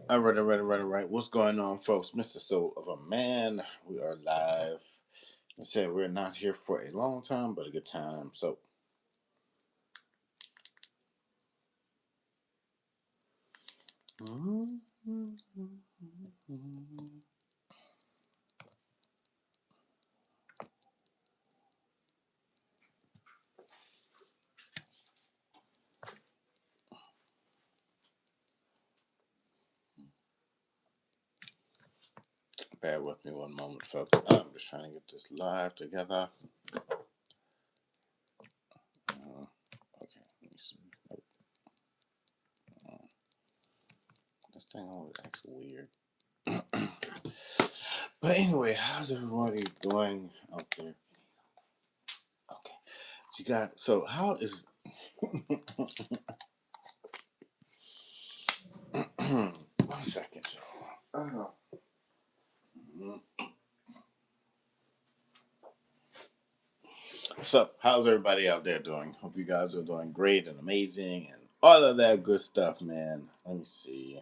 All right. What's going on, folks? Mr. Soul of a Man. We are live. I said we're not here for a long time, but a good time. So, bear with me one moment, folks. I'm just trying to get this live together. Okay, let me see. Nope. This thing always acts weird. But anyway, how's everybody doing out there? Okay, so you got. So how is? One second, Joe. So, how's everybody out there doing? Hope you guys are doing great and amazing and all of that good stuff, man. Let me see.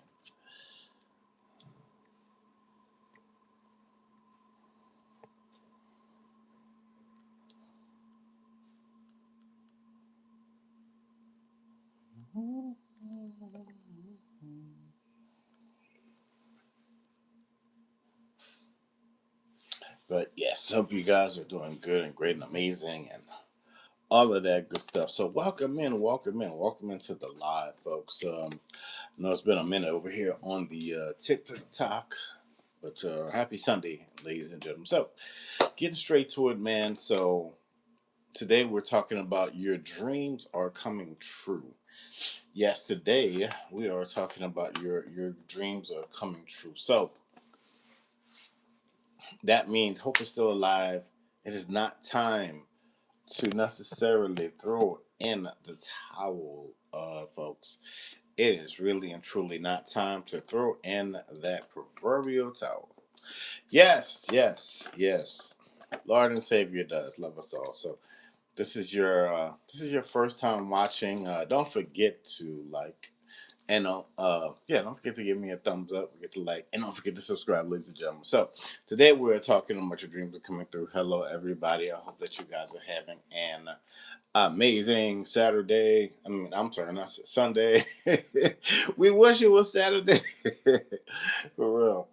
But yes, hope you guys are doing good and great and amazing and all of that good stuff. So, welcome into the live, folks. I know it's been a minute over here on the TikTok, but happy Sunday, ladies and gentlemen. So, getting straight to it, man. So, today we're talking about your dreams are coming true. Yes, today we are talking about your dreams are coming true. So that means hope is still alive. It is not time to necessarily throw in the towel, folks. It is really and truly not time to throw in that proverbial towel. Yes. Lord and Savior does love us all. So this is your first time watching. Don't forget to like. And yeah, don't forget to give me a thumbs up, forget to like, and don't forget to subscribe, ladies and gentlemen. So today we're talking about your dreams are coming through. Hello, everybody. I hope that you guys are having an amazing Saturday. I'm sorry, not Sunday. We wish it was Saturday. For real.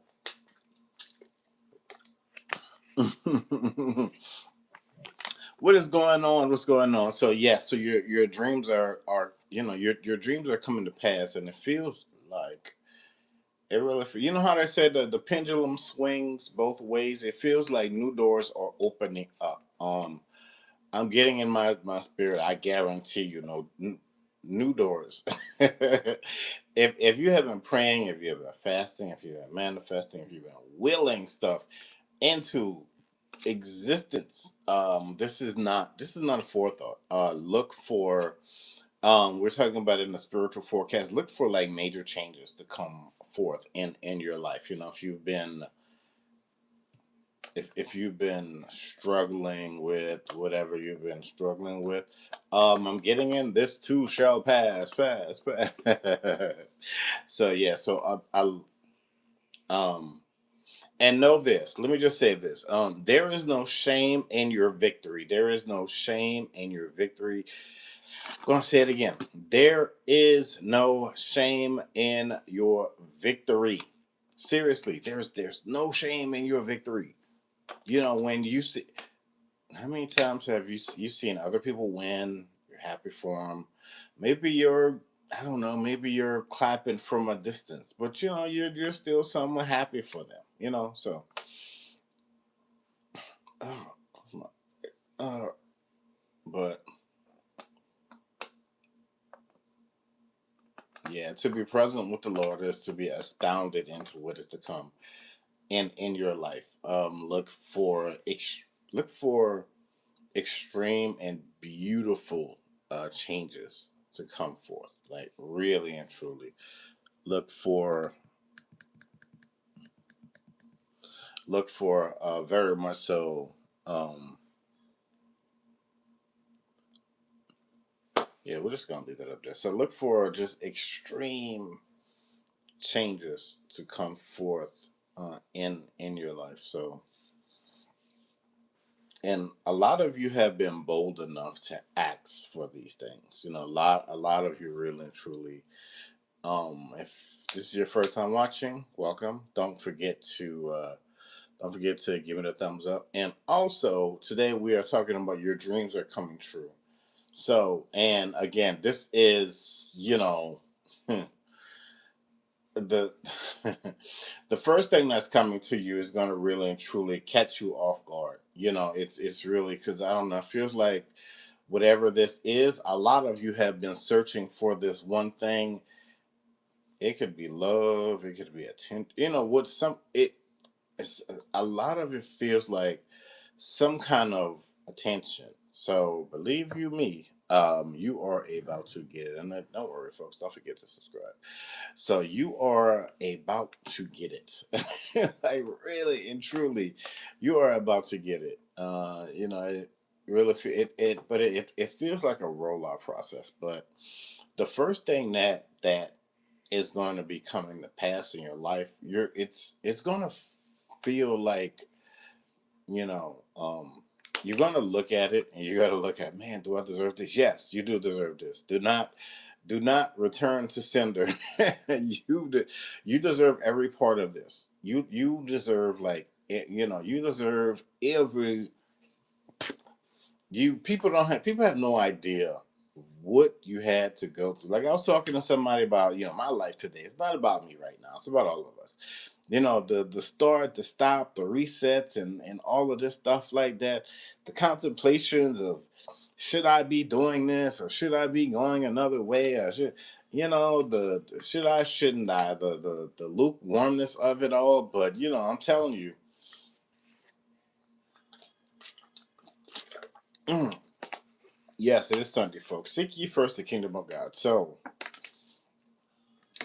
What is going on? What's going on? So yeah, so your dreams are your dreams are coming to pass, and it feels like it really, you know how they said the pendulum swings both ways. It feels like new doors are opening up. I'm getting in my spirit. I guarantee new doors. If you have been praying, if you have been fasting, if you've been manifesting, if you've been willing stuff into existence, this is not a forethought. Look for we're talking about in the spiritual forecast. Look for like major changes to come forth in your life. If you've been struggling with whatever you've been struggling with, I'm getting in this too shall pass. So yeah, so um and know this. Let me just say this. There is no shame in your victory. There is no shame in your victory. Gonna say it again. There is no shame in your victory. Seriously, there's no shame in your victory. When you see, how many times have you seen other people win? You're happy for them. Maybe you're, I don't know, maybe you're clapping from a distance, but you're still somewhat happy for them. So uh, uh, but yeah, to be present with the Lord is to be astounded into what is to come in your life. Look for extreme and beautiful changes to come forth. Like really and truly, look for very much so. Yeah, we're just gonna leave that up there. So look for just extreme. changes to come forth in your life. So, and a lot of you have been bold enough to ask for these things. A lot of you really and truly. If this is your first time watching, welcome. Don't forget to give it a thumbs up. And also, today we are talking about your dreams are coming true. So, and again, this is, the the first thing that's coming to you is going to really and truly catch you off guard. It's really, because I don't know, it feels like whatever this is, a lot of you have been searching for this one thing. It could be love, it could be attention. What some it it's a lot of it feels like some kind of attention. So believe you me, you are about to get it. And don't worry, folks, don't forget to subscribe. So you are about to get it. Like, really and truly, you are about to get it. It really but it feels like a rollout process. But the first thing that is going to be coming to pass in your life, it's going to feel like, you know, um, you're gonna look at it and you gotta look at, man, do I deserve this? Yes, you do deserve this. Do not return to sender. you you deserve every part of this. You deserve, like, you deserve every you people have no idea what you had to go through. Like, I was talking to somebody about, my life today. It's not about me right now. It's about all of us. The start, the stop, the resets, and all of this stuff like that. The contemplations of, should I be doing this, or should I be going another way, or the should I, shouldn't I, the lukewarmness of it all. But I'm telling you, yes, it is Sunday, folks. Seek ye first the kingdom of God. So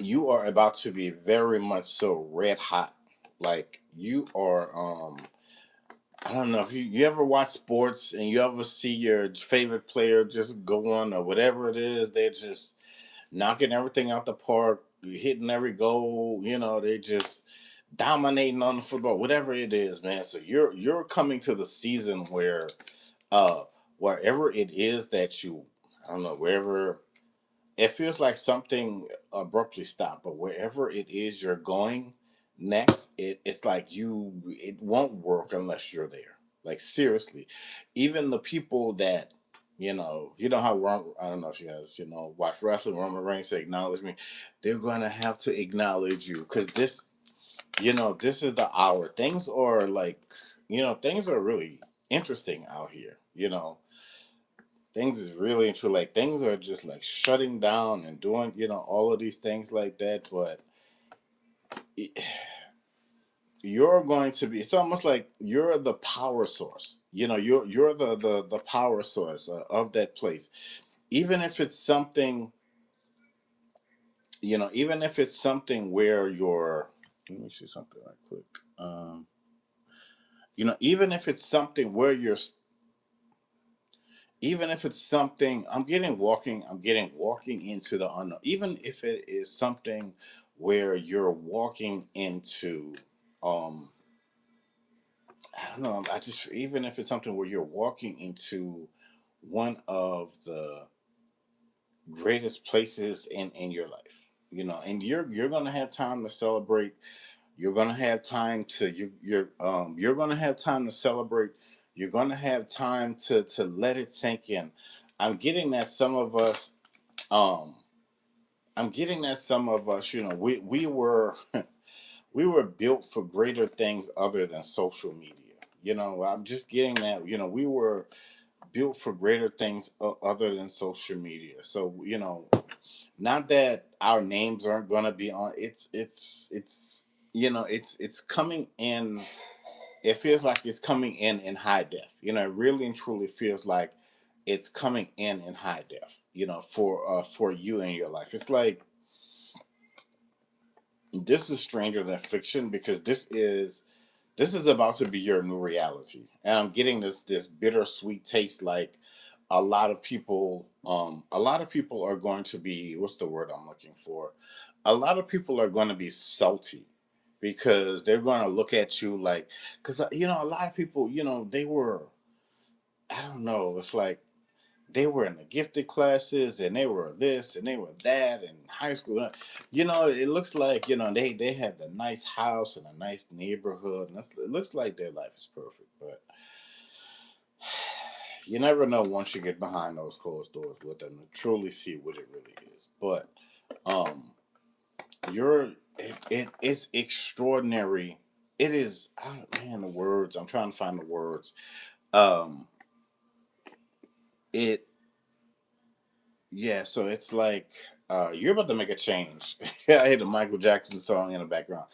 you are about to be very much so red hot. Like, you are, I don't know if you ever watch sports and you ever see your favorite player just go on, or whatever it is, they're just knocking everything out the park, hitting every goal, they just dominating on the football, whatever it is, man. So you're coming to the season where, uh wherever it is that you, I don't know, wherever it feels like something abruptly stopped, but wherever it is you're going next, it's like it won't work unless you're there. Like, seriously, even the people that, how I don't know if you guys, watch wrestling. Roman Reigns say, "Acknowledge me." They're gonna have to acknowledge you, because this is the hour. Things are like, things are really interesting out here. Things is really into, like, things are just like shutting down and doing, all of these things like that. But it, you're going to be, it's almost like you're the power source. You're the power source of that place. Even if it's something, even if it's something where you're, let me see something right quick. Even if it's something where you're, even if it's something, I'm getting walking into the unknown. Even if it is something where you're walking into, um I don't know, I just, even if it's something where you're walking into one of the greatest places in your life, and you're gonna have time to celebrate. You're gonna have time to, you're gonna have time to celebrate. You're gonna have time to let it sink in. I'm getting that some of us, um I'm getting that some of us, we were we were built for greater things other than social media. I'm just getting that, we were built for greater things other than social media. So, not that our names aren't going to be on, it's coming in. It feels like it's coming in high def. It really and truly feels like it's coming in high def, for you in your life. It's like, this is stranger than fiction, because this is about to be your new reality. And I'm getting this bittersweet taste. Like, a lot of people are going to be, what's the word I'm looking for, a lot of people are going to be salty because they're going to look at you like, because a lot of people, they were, I don't know, it's like they were in the gifted classes and they were this and they were that in high school. It looks like, they had the nice house and a nice neighborhood, and it looks like their life is perfect. But you never know once you get behind those closed doors with them to truly see what it really is. But um you're it's extraordinary. It is, oh, man, the words, I'm trying to find the words. um it Yeah, so it's like, you're about to make a change. I hear the Michael Jackson song in the background.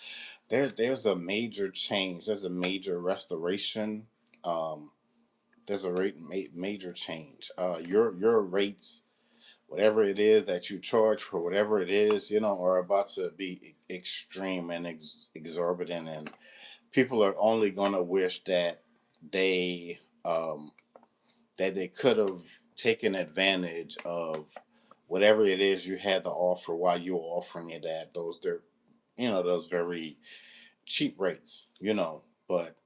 There's a major change. There's a major restoration. Um, there's a major change. Your rates, whatever it is that you charge for whatever it is, are about to be extreme and exorbitant, and people are only gonna wish they um, that they could have taken advantage of whatever it is you had to offer while you were offering it at those very cheap rates. But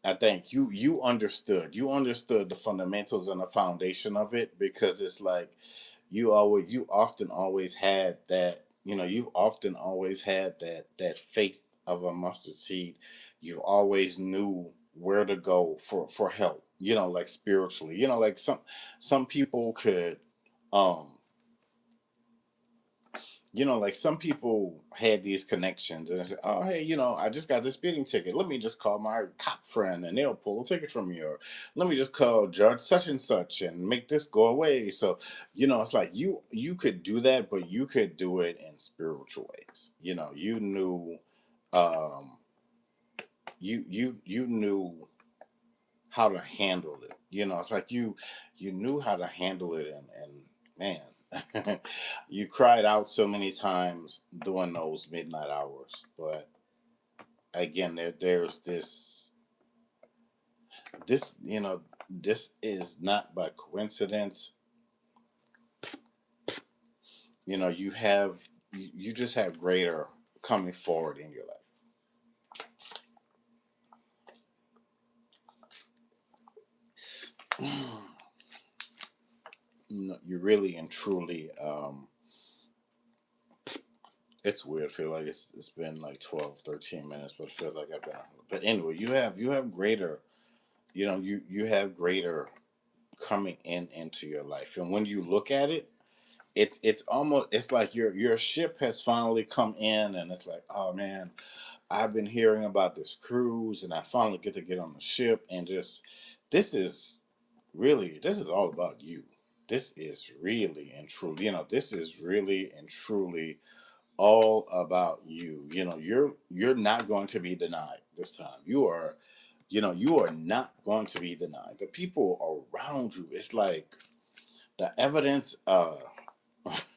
I think you understood the fundamentals and the foundation of it, because it's like you often always had that, you've often always had that faith of a mustard seed. You always knew where to go for help, like spiritually. Like some people could, um like some people had these connections and I said, oh, hey, I just got this speeding ticket. Let me just call my cop friend and they'll pull a ticket from me. Or let me just call Judge such and such and make this go away. So, it's like you could do that, but you could do it in spiritual ways. You knew, um you knew how to handle it. It's like you knew how to handle it, and man, you cried out so many times during those midnight hours. But again, there's this is not by coincidence. You just have greater coming forward in your life. You really and truly, it's weird. I feel like it's been like 12, 13 minutes, but it feels like I've been on. But anyway, you have greater, you have greater coming into your life. And when you look at it, it's like your ship has finally come in, and it's like, oh man, I've been hearing about this cruise and I finally get to get on the ship, and just this is this is all about you. This is really and truly, this is really and truly all about you. You're not going to be denied this time. You are not going to be denied. The people around you, it's like the evidence,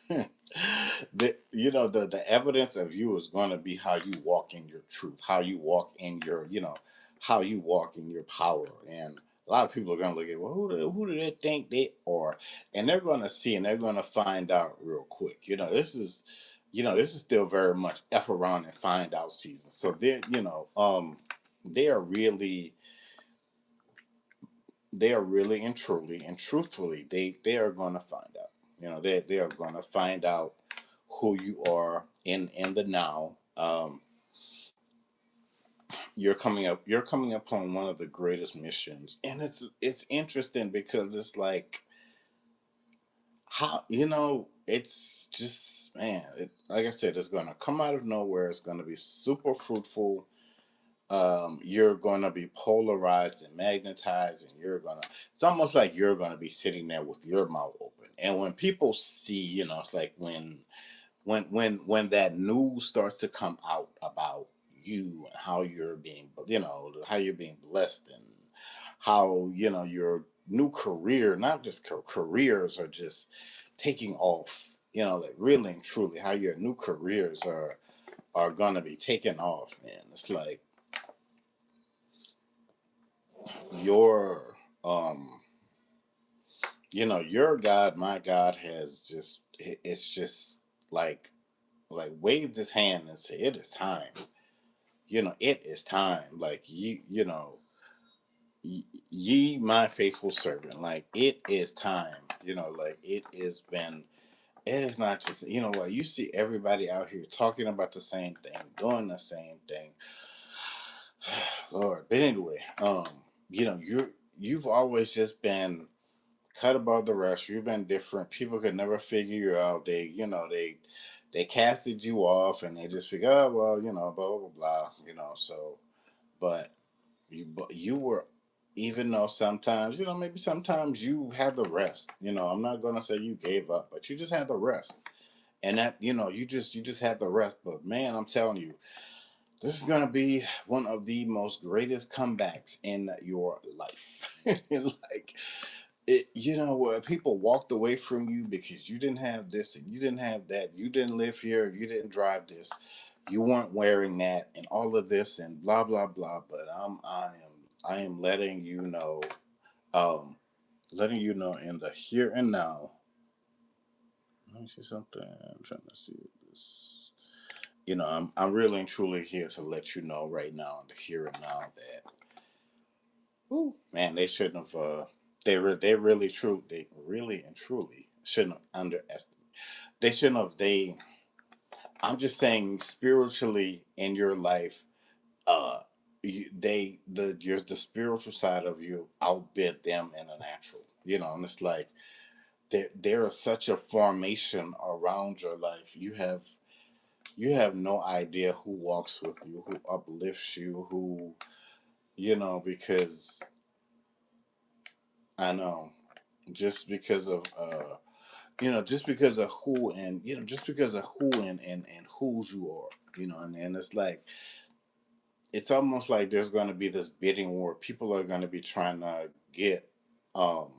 the evidence of you is going to be how you walk in your truth, how you walk in your, how you walk in your power. And a lot of people are going to look at, well, who do they think they are? And they're going to see, and they're going to find out real quick. This is still very much F around and find out season. So they are really, and truly and truthfully, they are going to find out. They are going to find out who you are in the now. You're coming upon one of the greatest missions, and it's interesting because it's like, how, it's just, man, like I said, it's going to come out of nowhere. It's going to be super fruitful. You're going to be polarized and magnetized, and it's almost like you're going to be sitting there with your mouth open. And when people see, it's like when that news starts to come out about you and how you're being blessed, and how, your new career, not just careers are just taking off, like really and truly, how your new careers are gonna be taking off, man. It's like your um your God, my God, has just it's just like like waved his hand and said, "It is time. It is time. Like ye my faithful servant. Like it is time. Like it has been. It is not just like you see everybody out here talking about the same thing, doing the same thing. Lord, but anyway, you've always just been cut above the rest. You've been different. People could never figure you out. They casted you off, and they just figure, oh well, blah blah blah. So, but you were, even though sometimes, maybe sometimes you had the rest. I'm not gonna say you gave up, but you just had the rest, and that you just had the rest. But man, I'm telling you, this is gonna be one of the most greatest comebacks in your life. Like where people walked away from you because you didn't have this and you didn't have that, you didn't live here, you didn't drive this, you weren't wearing that, and all of this and blah blah blah. But I am letting you know in the here and now. Let me see something. I'm trying to see this. I'm really and truly here to let you know right now in the here and now that, whew, man, they shouldn't have. They really and truly shouldn't have underestimated. They shouldn't have. I'm just saying, spiritually in your life, uh, the spiritual side of you outbid them in the natural. And it's like there is such a formation around your life. You have no idea who walks with you, who uplifts you, who because I know, just because of just because of who, and just because of who and whose you are, and it's like it's almost like there's going to be this bidding war. People are going to be trying to get um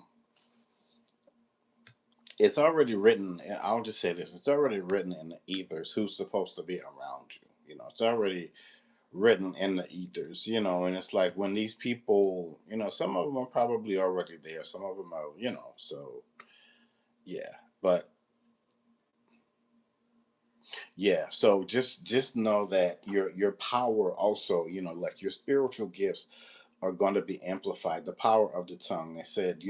it's already written. I'll just say this: it's already written in the ethers who's supposed to be around you. It's already written in the ethers. And it's like when these people, some of them are probably already there, some of them are, so yeah. But yeah, so just know that your power also, like your spiritual gifts are going to be amplified. The power of the tongue. They said,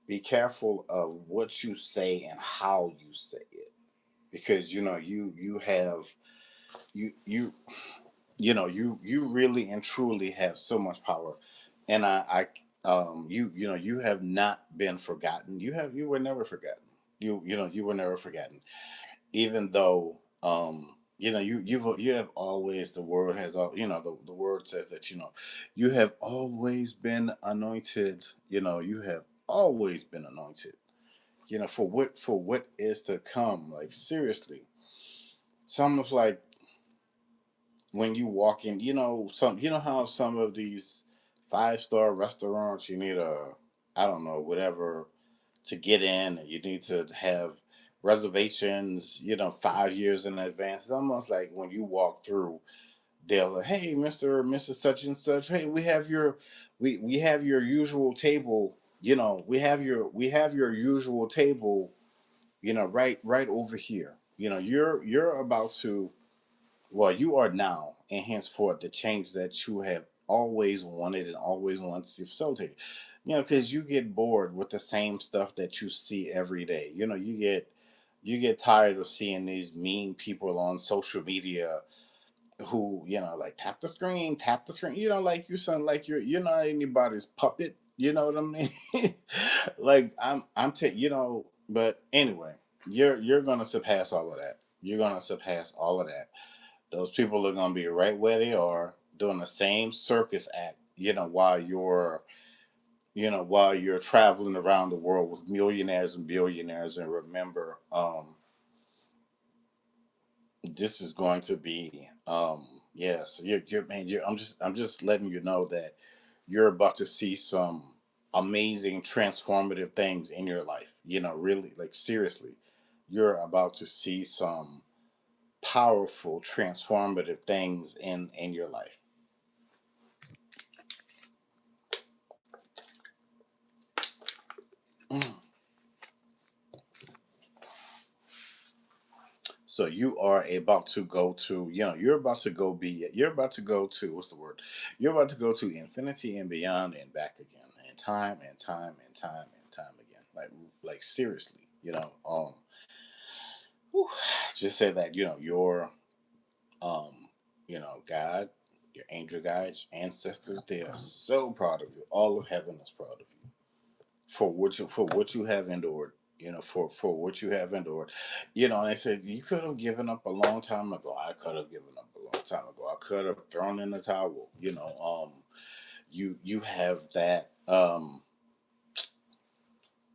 be careful of what you say and how you say it, because you have you you really and truly have so much power. And you have not been forgotten. You were never forgotten. You were never forgotten, even though you have always, the word has all, the word says that you have always been anointed. You have always been anointed, for what is to come. Like seriously, it's almost like when you walk in, how some of these five-star restaurants, you need a, I don't know, whatever, to get in, and you need to have reservations, 5 years in advance. It's almost like when you walk through, they'll like, hey, Mr. or Mrs. Such and Such, hey, we have your usual table, we have your usual table, right over here. You're about to, well, you are now and henceforth the change that you have always wanted and always wanted to facilitate. Because you get bored with the same stuff that you see every day. You get tired of seeing these mean people on social media who, like, tap the screen. Like you sound like you're not anybody's puppet. You know what I mean? Like but anyway, you're gonna surpass all of that. You're gonna surpass all of that. Those people are going to be right where they are doing the same circus act, while you're traveling around the world with millionaires and billionaires. And remember, this is going to be, yeah. So you're man, I'm just letting you know that you're about to see some amazing transformative things in your life. Really, like seriously, you're about to see some powerful transformative things in your life. So you are about to go to, you're about to you're about to go to, what's the word? You're about to go to infinity and beyond and back again, and time and time and time and time again. Like seriously, whew, just say that, um, God, your angel guides, ancestors, they are so proud of you. All of heaven is proud of you for what you have endured. For what you have endured. And they said you could have given up a long time ago. I could have given up a long time ago. I could have thrown in the towel. You have that.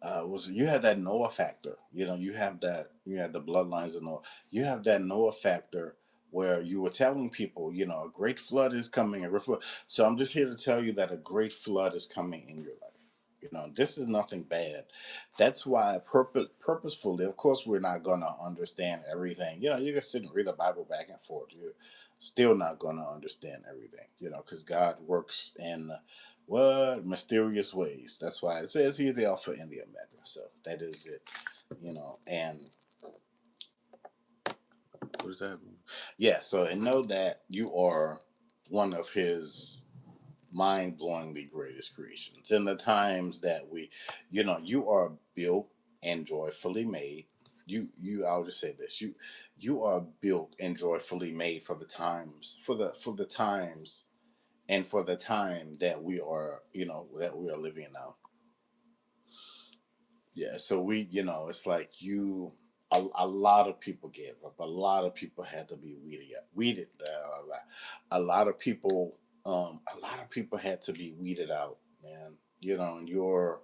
Was You had that Noah factor. You had the bloodlines of Noah. You have that Noah factor where you were telling people, a great flood is coming, a great flood. So I'm just here to tell you that a great flood is coming in your life. This is nothing bad. That's why purposefully, of course, we're not gonna understand everything. You can sit and read the Bible back and forth. You're still not gonna understand everything. Because God works in what mysterious ways. That's why it says He's the Alpha and the Omega. So that is it. And what is that? Yeah. So and know that you are one of His mind-blowingly greatest creations. In the times that you are built and joyfully made. I'll just say this: you are built and joyfully made for the times, for the times, and for the time that we are living now. Yeah, so it's like a lot of people gave up. A lot of people had to be weeded. A lot of people, a lot of people had to be weeded out, man. And you're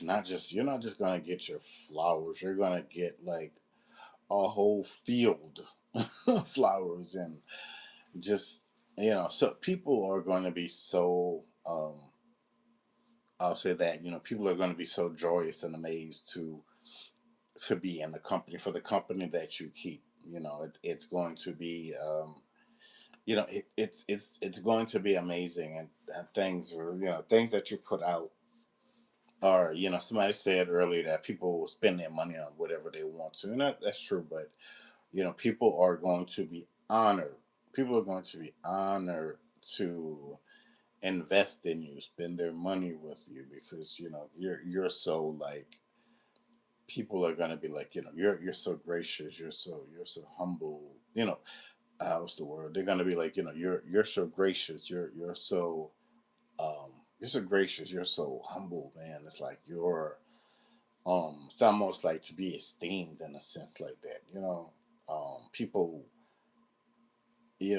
not just going to get your flowers. You're going to get like a whole field of flowers and just so people are going to be so I'll say that people are going to be so joyous and amazed to be in the company for the company that you keep. It's going to be it's going to be amazing, and things that you put out are somebody said earlier that people will spend their money on whatever they want to, and that's true. But people are going to be honored. People are going to be honored to invest in you, spend their money with you, because you're so like people are gonna be like you're so gracious, you're so humble. What's the word? They're gonna be like you're so gracious, you're so gracious, you're so humble, man. It's like it's almost like to be esteemed in a sense like that. People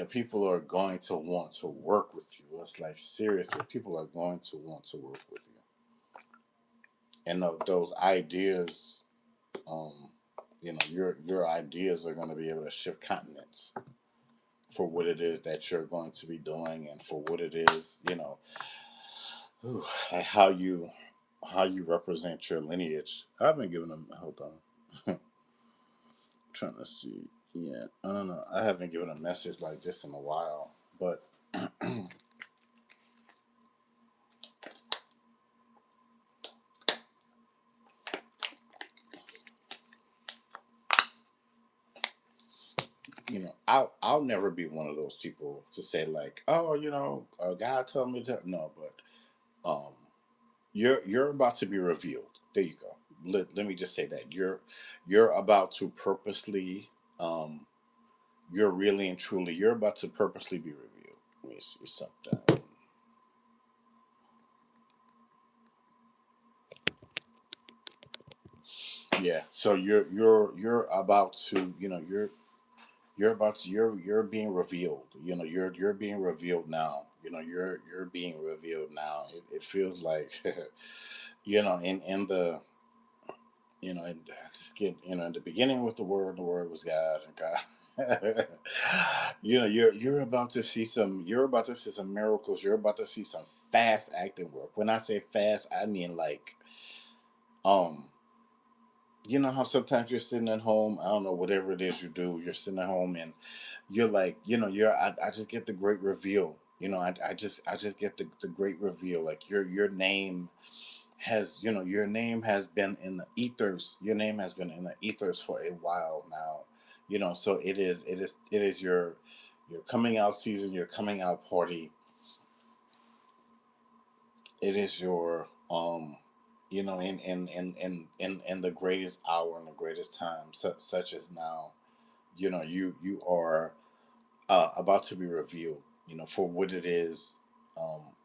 people are going to want to work with you. It's like seriously, people are going to want to work with you, and those ideas, um, your ideas are going to be able to shift continents for what it is that you're going to be doing, and for what it is, whew, like how you represent your lineage. I haven't given them. Hold on, trying to see. Yeah, I don't know. I haven't given a message like this in a while, but I'll never be one of those people to say like, oh, God told me to. No, but you're about to be revealed. There you go. Let me just say that you're about to purposely, you're really and truly, you're about to purposely be revealed. Let me see something. Yeah. So you're about to, you're about to you're being revealed. You're being revealed now. You're being revealed now. It feels like in the and just get in the beginning was the Word, and the Word was God, and God. You're about to see some. You're about to see some miracles. You're about to see some fast acting work. When I say fast, I mean like um. How sometimes you're sitting at home. I don't know whatever it is you do. You're sitting at home and you're like, I just get the great reveal. I just get the great reveal. Like your name has, your name has been in the ethers. Your name has been in the ethers for a while now. So it is your coming out season, your coming out party. It is your in the greatest hour and the greatest time, such as now. You are about to be revealed, for what it is,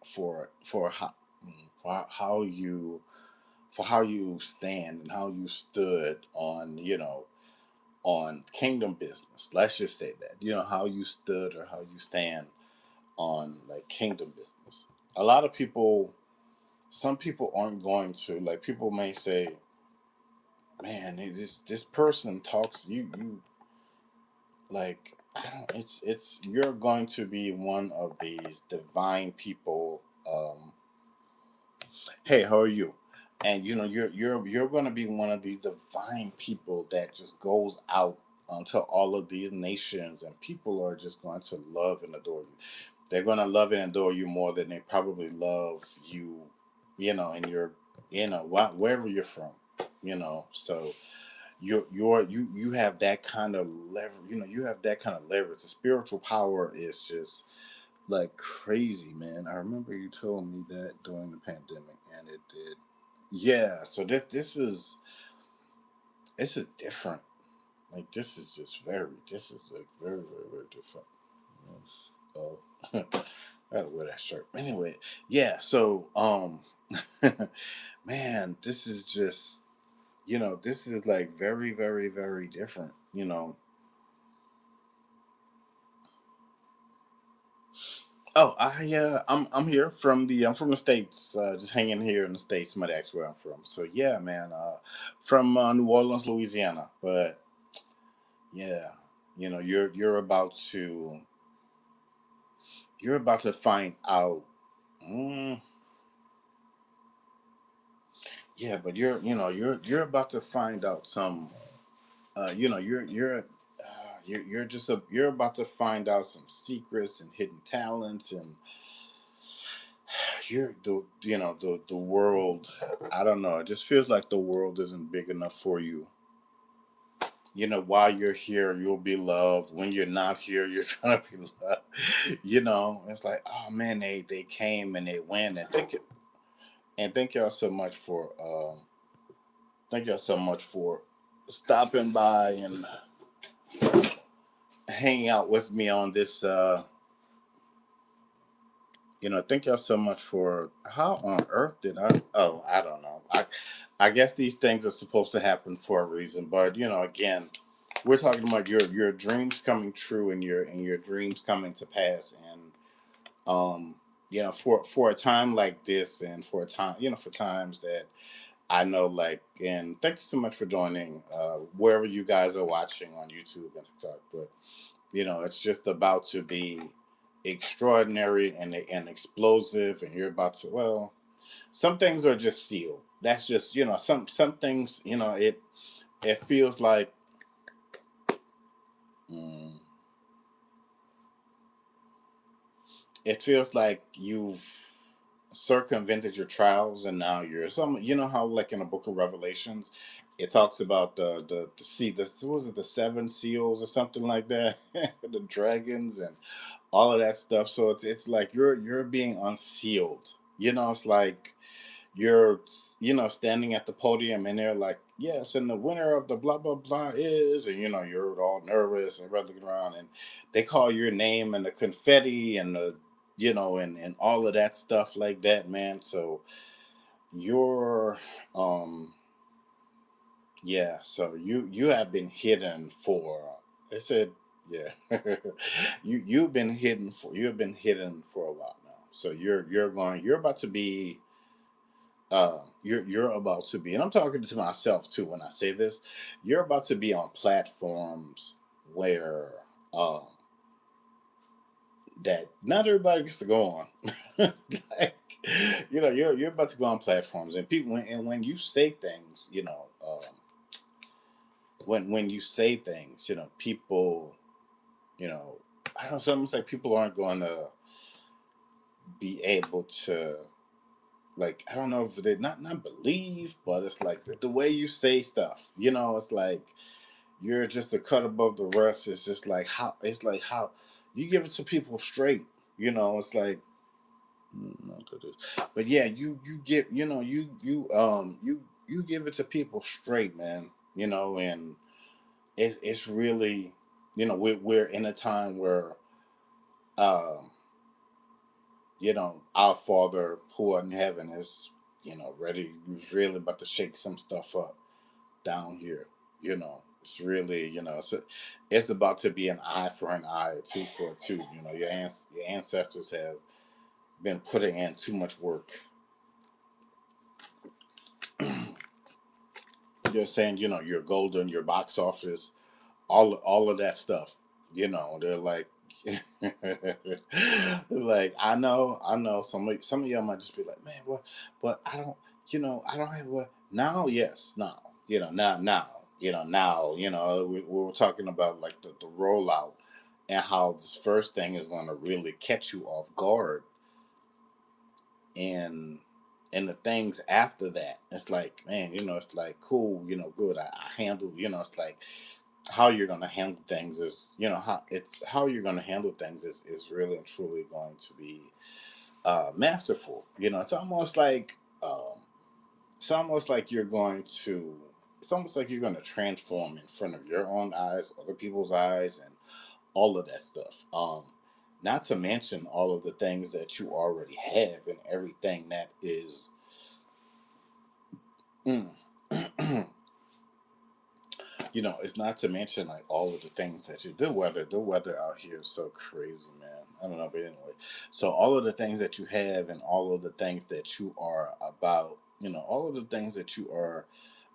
for how, for how you stand and how you stood on, on kingdom business. Let's just say that, how you stood or how you stand on like kingdom business. A lot of people, some people aren't going to, like, people may say, man, this person talks, you like, I don't, it's you're going to be one of these divine people. Hey, how are you? And you're going to be one of these divine people that just goes out onto all of these nations, and people are just going to love and adore you. They're going to love and adore you more than they probably love you, and you're, wherever you're from, so you have that kind of lever, you have that kind of leverage. The spiritual power is just like crazy, man. I remember you told me that during the pandemic, and it did. Yeah, so this is different. Like, this is just this is like very, very, very different. Oh, I gotta wear that shirt. Anyway, yeah. So, man, this is just, this is like very, very, very different. Oh, I'm here from the states, just hanging here in the states. Somebody asked where I'm from, so yeah, man, from New Orleans, Louisiana. But yeah, you're about to find out. Mm, yeah, but you're about to find out some. You're about to find out some secrets and hidden talents, and the world. I don't know. It just feels like the world isn't big enough for you. While you're here, you'll be loved. When you're not here, you're gonna be loved. It's like, oh man, they came and they went, and thank y'all so much for stopping by and hanging out with me on this. Thank y'all so much for, how on earth did I? Oh, I don't know. I guess these things are supposed to happen for a reason, but again, we're talking about your dreams coming true, and your dreams coming to pass, and for a time like this, and for a time, for times that I know, like, and thank you so much for joining, wherever you guys are watching on YouTube and TikTok. But it's just about to be extraordinary and explosive, and you're about to, well, some things are just sealed. That's just, some things, it feels like, mm, it feels like you've circumvented your trials, and now you're some, how, like, in the book of Revelations, it talks about the sea, what was it, the seven seals or something like that, the dragons and all of that stuff. So it's like you're being unsealed. It's like you're, standing at the podium, and they're like, yes, and the winner of the blah blah blah is, and you're all nervous and running around, and they call your name, and the confetti, and the, and all of that stuff like that, man. So you're, um yeah, so you have been hidden for, they said, yeah, you have been hidden for a while now. So you're about to be, you're about to be, and I'm talking to myself too when I say this. You're about to be on platforms where, um that not everybody gets to go on. Like, you're about to go on platforms, and people, and when you say things, when you say things, people, you know, I don't know, it's almost like people aren't going to be able to. like I don't know if they not believe, but it's like the way you say stuff. It's like you're just a cut above the rest. It's like how you give it to people straight. It's like not that but yeah, you get you give it to people straight, man. And it's really we're in a time where um our Father who art in heaven is ready. He's really about to shake some stuff up down here. It's really it's about to be an eye for an eye, a tooth for a tooth. Your ancestors have been putting in too much work. You're saying your golden, your box office, all of that stuff. They're like, like I know. Some of y'all might just be like, man, what? But I don't, I don't have what now. Yes, now, now. We were talking about like the rollout and how this first thing is going to really catch you off guard, and the things after that, it's like, man, it's like cool, good. I handle, it's like how you're going to handle things is how you're going to handle things is really and truly going to be masterful. Um it's almost like you're going to it's almost like you're going to transform in front of your own eyes, other people's eyes, and all of that stuff. Not to mention all of the things that you already have and everything that is mm, it's not to mention like all of the things that you do. The weather out here is so crazy, man. I don't know, but anyway. So all of the things that you have and all of the things that you are about, all of the things that you are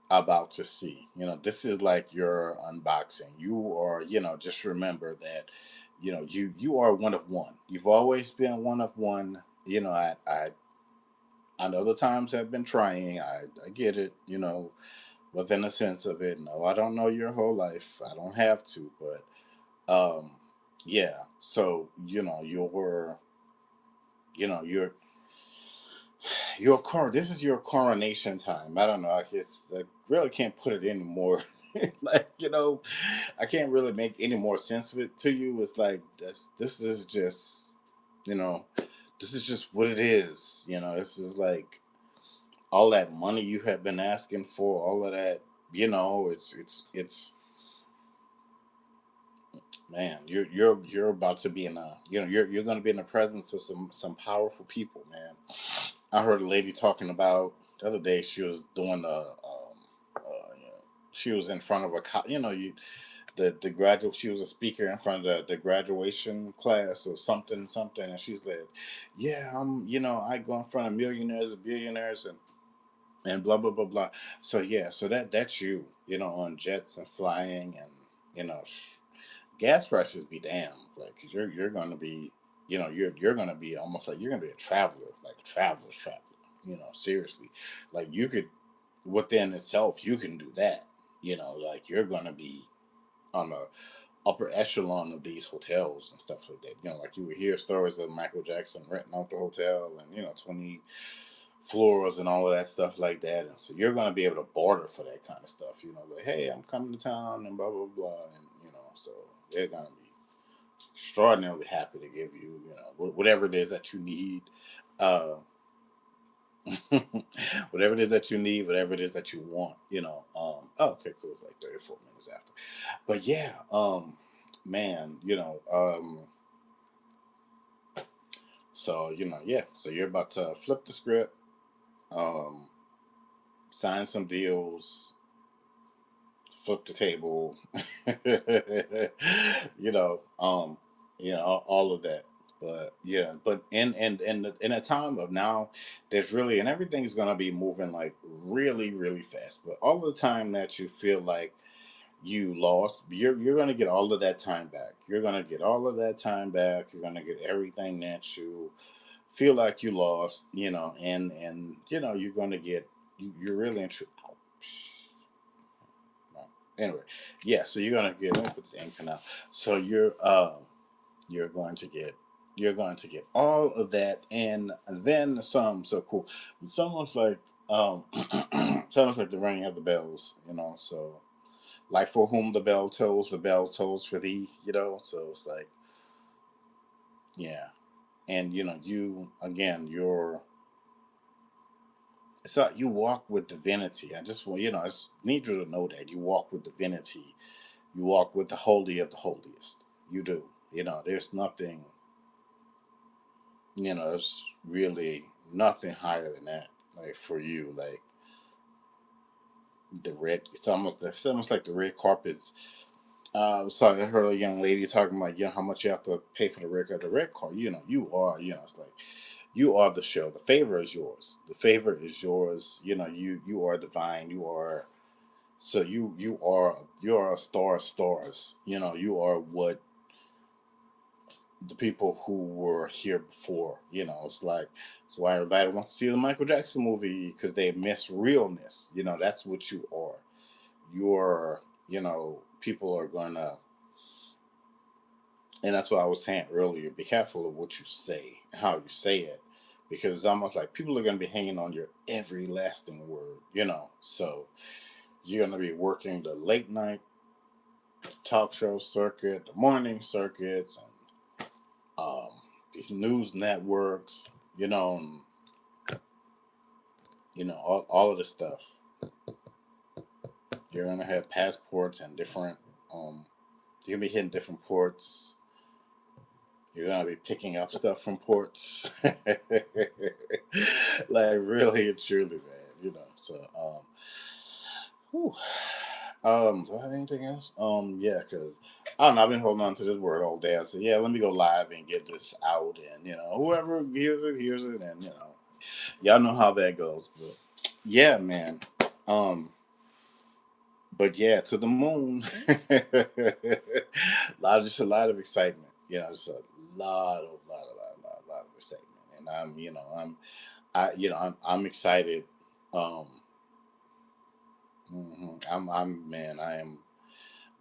about to see. This is like your unboxing. You are, just remember that, you are one of one. You've always been one of one. I know the times have been trying. I get it, within a sense of it. No, I don't know your whole life. I don't have to, but yeah. So your car. This is your coronation time. I don't know. I guess I really can't put it anymore. Like I can't really make any more sense of it to you. It's like this is just you know this is just what it is. This is like all that money you have been asking for, all of that. It's man, you're about to be in a you're going to be in the presence of some powerful people, man. I heard a lady talking about the other day. She was doing she was in front of a the graduate. She was a speaker in front of the graduation class or something something, and she's like, yeah, I go in front of millionaires and billionaires and blah blah blah blah. So yeah, so that's you, on jets and flying and you know gas prices be damn, like, because you're gonna be you're gonna be almost like you're gonna be a traveler, like a traveler's traveler. Seriously, like you could within itself you can do that. Like you're gonna be on the upper echelon of these hotels and stuff like that. Like you would hear stories of Michael Jackson renting out the hotel and 20 floors and all of that stuff like that. And so you're going to be able to barter for that kind of stuff. Like, hey, I'm coming to town and blah blah blah, and so they're going to be extraordinarily happy to give you whatever it is that you need. Uh, whatever it is that you need, whatever it is that you want. Oh, okay, cool. It's like 34 minutes after, but yeah, man, so yeah. So you're about to flip the script, um, sign some deals, flip the table, you know, um, all of that. But yeah, but in a time of now, there's really and everything's gonna be moving like really really fast. But all the time that you feel like you lost, you're gonna get all of that time back. You're gonna get all of that time back. You're gonna get everything that you feel like you lost. And you're gonna get you're really in. Anyway, yeah. So you're gonna get. Let me put this ink pen out. So you're going to get You're going to get all of that and then some. So cool. It's almost like it's almost like the ringing of the bells, So like for whom the bell tolls for thee, So it's like, yeah, and you again, it's like you walk with divinity. I just want I just need you to know that you walk with divinity. You walk with the holy of the holiest. You do. There's nothing. There's really nothing higher than that. Like for you, like the red. It's almost like the red carpets. Sorry, I heard a young lady talking about how much you have to pay for the red carpet. The red carpet, you are it's like you are the show. The favor is yours. The favor is yours. You are divine. You are so you are a star of stars. You are what the people who were here before. It's why everybody wants to see the Michael Jackson movie because they miss realness. That's what you are. You're people are gonna, and that's what I was saying earlier. Be careful of what you say, how you say it, because it's almost like people are gonna be hanging on your every lasting word. So you're gonna be working the late night talk show circuit, the morning circuits, and um, these news networks, all of this stuff. You're gonna have passports and different. You're gonna be hitting different ports. You're gonna be picking up stuff from ports, like really and truly, man. So whew. Do I have anything else? Yeah, because I don't know. I've been holding on to this word all day. I said, yeah, let me go live and get this out, and whoever hears it, and y'all know how that goes. But yeah, man. Um, but yeah, to the moon. Just a lot of excitement. Just a lot of excitement, and I'm excited. Um, man, I am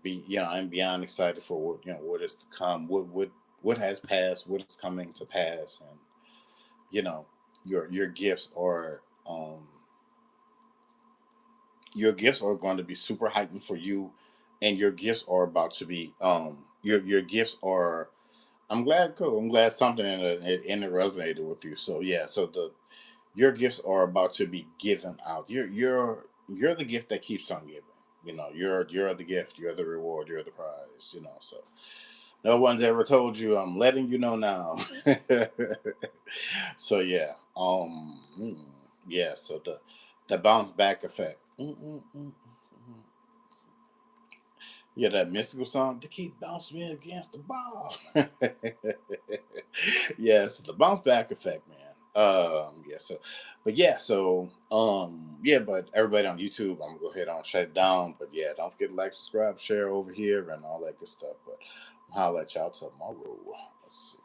I'm beyond excited for what is to come, what has passed, what is coming to pass, and you know, your gifts are going to be super heightened for you, and your gifts are about to be your gifts are. I'm glad, cool. I'm glad something in it resonated with you. So yeah, so the your gifts are about to be given out. You're the gift that keeps on giving. You're the gift. You're the reward. You're the prize. So no one's ever told you. I'm letting you know now. So yeah, yeah. So the bounce back effect. Yeah, that mystical song. They keep bouncing me against the ball. Yes, the bounce back effect, man. Yeah. So, but yeah. So, yeah. But everybody on YouTube, I'm gonna go ahead and shut it down. But yeah, don't forget to like, subscribe, share over here, and all that good stuff. But I'll holler at y'all tomorrow. Let's see.